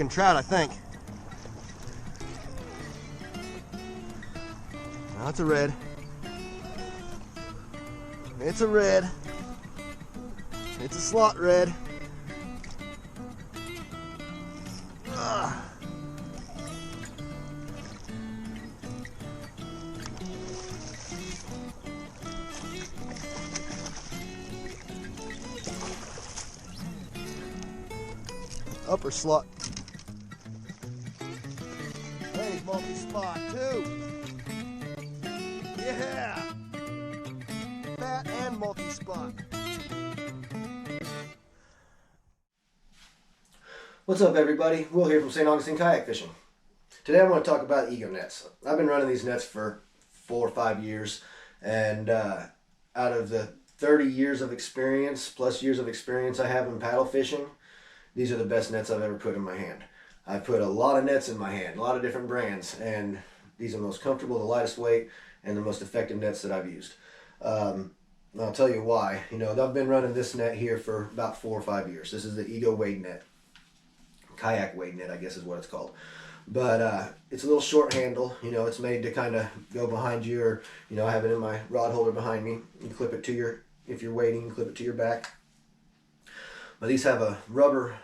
fucking trout, I think. No, it's a red. It's a red. It's a slot red. Ugh. Upper slot. Hey, multi-spot too. Yeah. Fat and multi-spot. What's up, everybody? Will here from St. Augustine Kayak Fishing. Today I want to talk about ego nets. I've been running these nets for 4 or 5 years, and out of the 30 years of experience, plus years of experience I have in paddle fishing, these are the best nets I've ever put in my hand. I've put a lot of nets in my hand, a lot of different brands, and these are the most comfortable, the lightest weight, and the most effective nets that I've used. I'll tell you why. You know, I've been running this net here for about 4 or 5 years. This is the Ego wade net. Kayak wade net, I guess is what it's called. But it's a little short handle. You know, it's made to kind of go behind you, or, you know, I have it in my rod holder behind me. You can clip it to your, if you're wading, you can clip it to your back. But these have a rubber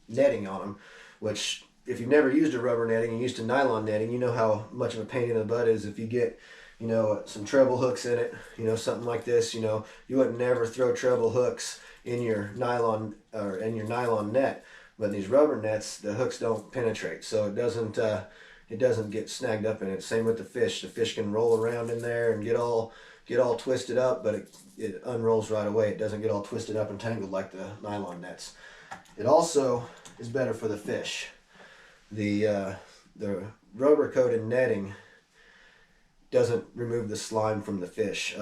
netting on them, which if you've never used a rubber netting and used to nylon netting, you know how much of a pain in the butt is if you get, you know, some treble hooks in it, you know, something like this. You know, you wouldn't never throw treble hooks in your nylon or in your nylon net, but in these rubber nets, the hooks don't penetrate, so it doesn't get snagged up in it. Same with the fish. The fish can roll around in there and get all twisted up, but it unrolls right away. It doesn't get all twisted up and tangled like the nylon nets. It also is better for the fish. The rubber coated netting doesn't remove the slime from the fish.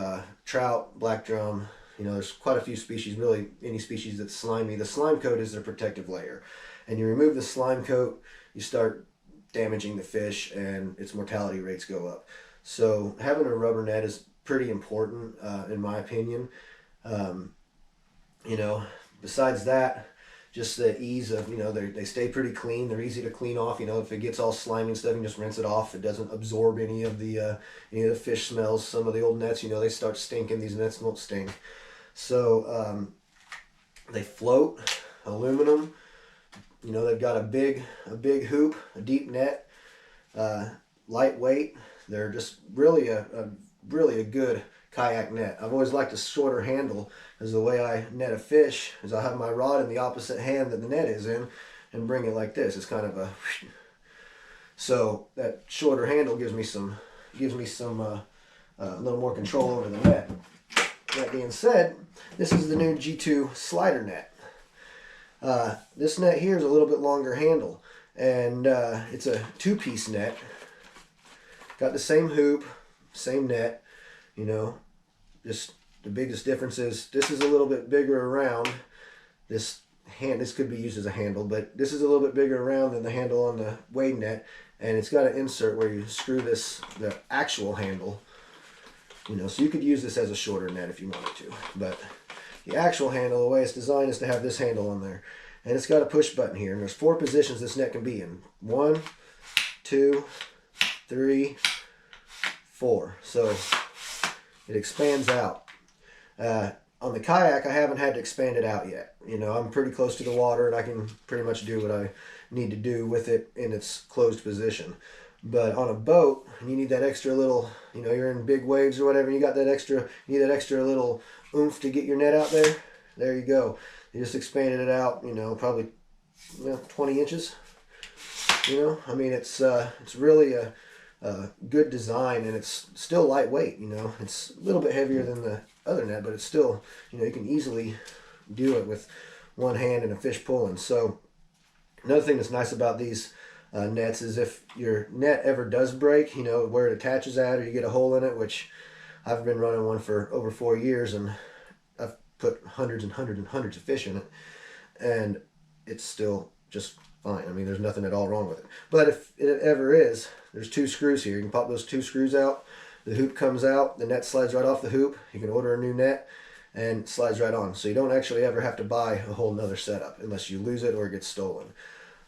Trout, black drum, you know, there's quite a few species, really any species that's slimy. The slime coat is their protective layer. And you remove the slime coat, you start damaging the fish and its mortality rates go up. So having a rubber net is pretty important, in my opinion. You know, besides that, just the ease of, you know, they stay pretty clean. They're easy to clean off. You know, if it gets all slimy and stuff, you can just rinse it off. It doesn't absorb any of the fish smells. Some of the old nets, you know, they start stinking. These nets won't stink. So they float, aluminum. You know, they've got a big hoop, a deep net, lightweight. They're just really a good kayak net. I've always liked a shorter handle, because the way I net a fish is I have my rod in the opposite hand that the net is in and bring it like this. It's kind of a, so that shorter handle gives me some a little more control over the net. That being said, this is the new G2 slider net. This net here is a little bit longer handle, and it's a 2-piece net. Got the same hoop, same net, you know. Just the biggest difference is this is a little bit bigger around. This could be used as a handle, but this is a little bit bigger around than the handle on the wade net, and it's got an insert where you screw the actual handle. You know, so you could use this as a shorter net if you wanted to, but the actual handle, the way it's designed, is to have this handle on there, and it's got a push button here, and there's 4 positions this net can be in. 1, 2, 3, 4. So it expands out. On the kayak, I haven't had to expand it out yet. You know, I'm pretty close to the water, and I can pretty much do what I need to do with it in its closed position. But on a boat, you need that extra little, you know, you're in big waves or whatever, you got that extra, you need that extra little oomph to get your net out there. There you go. You just expanded it out, you know, probably, you know, 20 inches. You know, I mean, it's really a good design, and it's still lightweight. You know, it's a little bit heavier than the other net, but it's still, you know, you can easily do it with one hand and a fish pulling. So another thing that's nice about these nets is if your net ever does break, you know, where it attaches at, or you get a hole in it, which I've been running one for over 4 years, and I've put hundreds and hundreds and hundreds of fish in it, and it's still just fine. I mean, there's nothing at all wrong with it. But if it ever is, there's 2 screws here. You can pop those 2 screws out. The hoop comes out. The net slides right off the hoop. You can order a new net, and it slides right on. So you don't actually ever have to buy a whole nother setup unless you lose it or it gets stolen.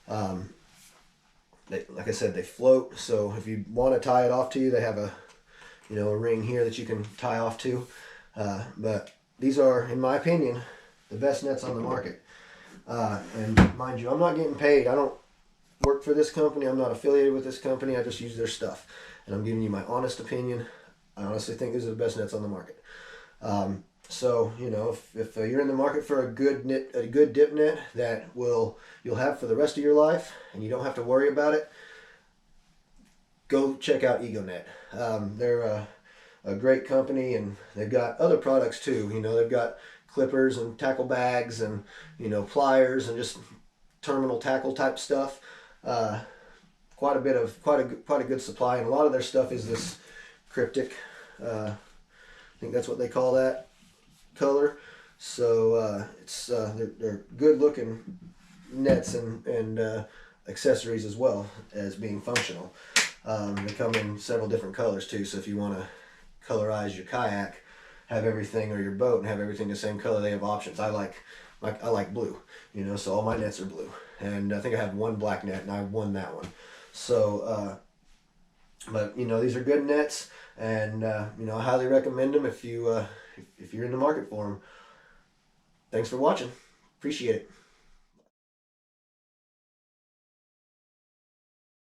Like I said, they float. So if you want to tie it off to you, they have a a ring here that you can tie off to. But these are, in my opinion, the best nets on the market. And mind you, I'm not getting paid. I don't work for this company. I'm not affiliated with this company. I just use their stuff. And I'm giving you my honest opinion. I honestly think these are the best nets on the market. So if you're in the market for a good dip net that you'll have for the rest of your life, and you don't have to worry about it, go check out EgoNet. They're a great company, and they've got other products too. They've got clippers and tackle bags and pliers and just terminal tackle type stuff. Quite a good supply, and a lot of their stuff is this cryptic. I think that's what they call that color. So they're good looking nets and accessories as well as being functional. They come in several different colors too. So if you want to colorize your kayak, have everything, or your boat, and have everything the same color, they have options. I like blue, so all my nets are blue. And I think I have one black net, and I won that one. So, but these are good nets, and I highly recommend them if you're in the market for them. Thanks for watching. Appreciate it.